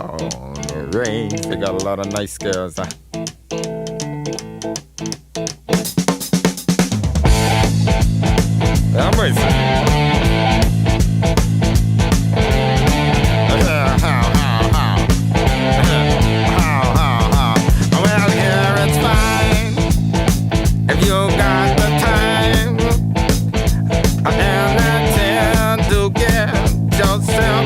the range. They got a lot of nice girls. I'm Well, yeah, it's fine if you got the time and the chance to get yourself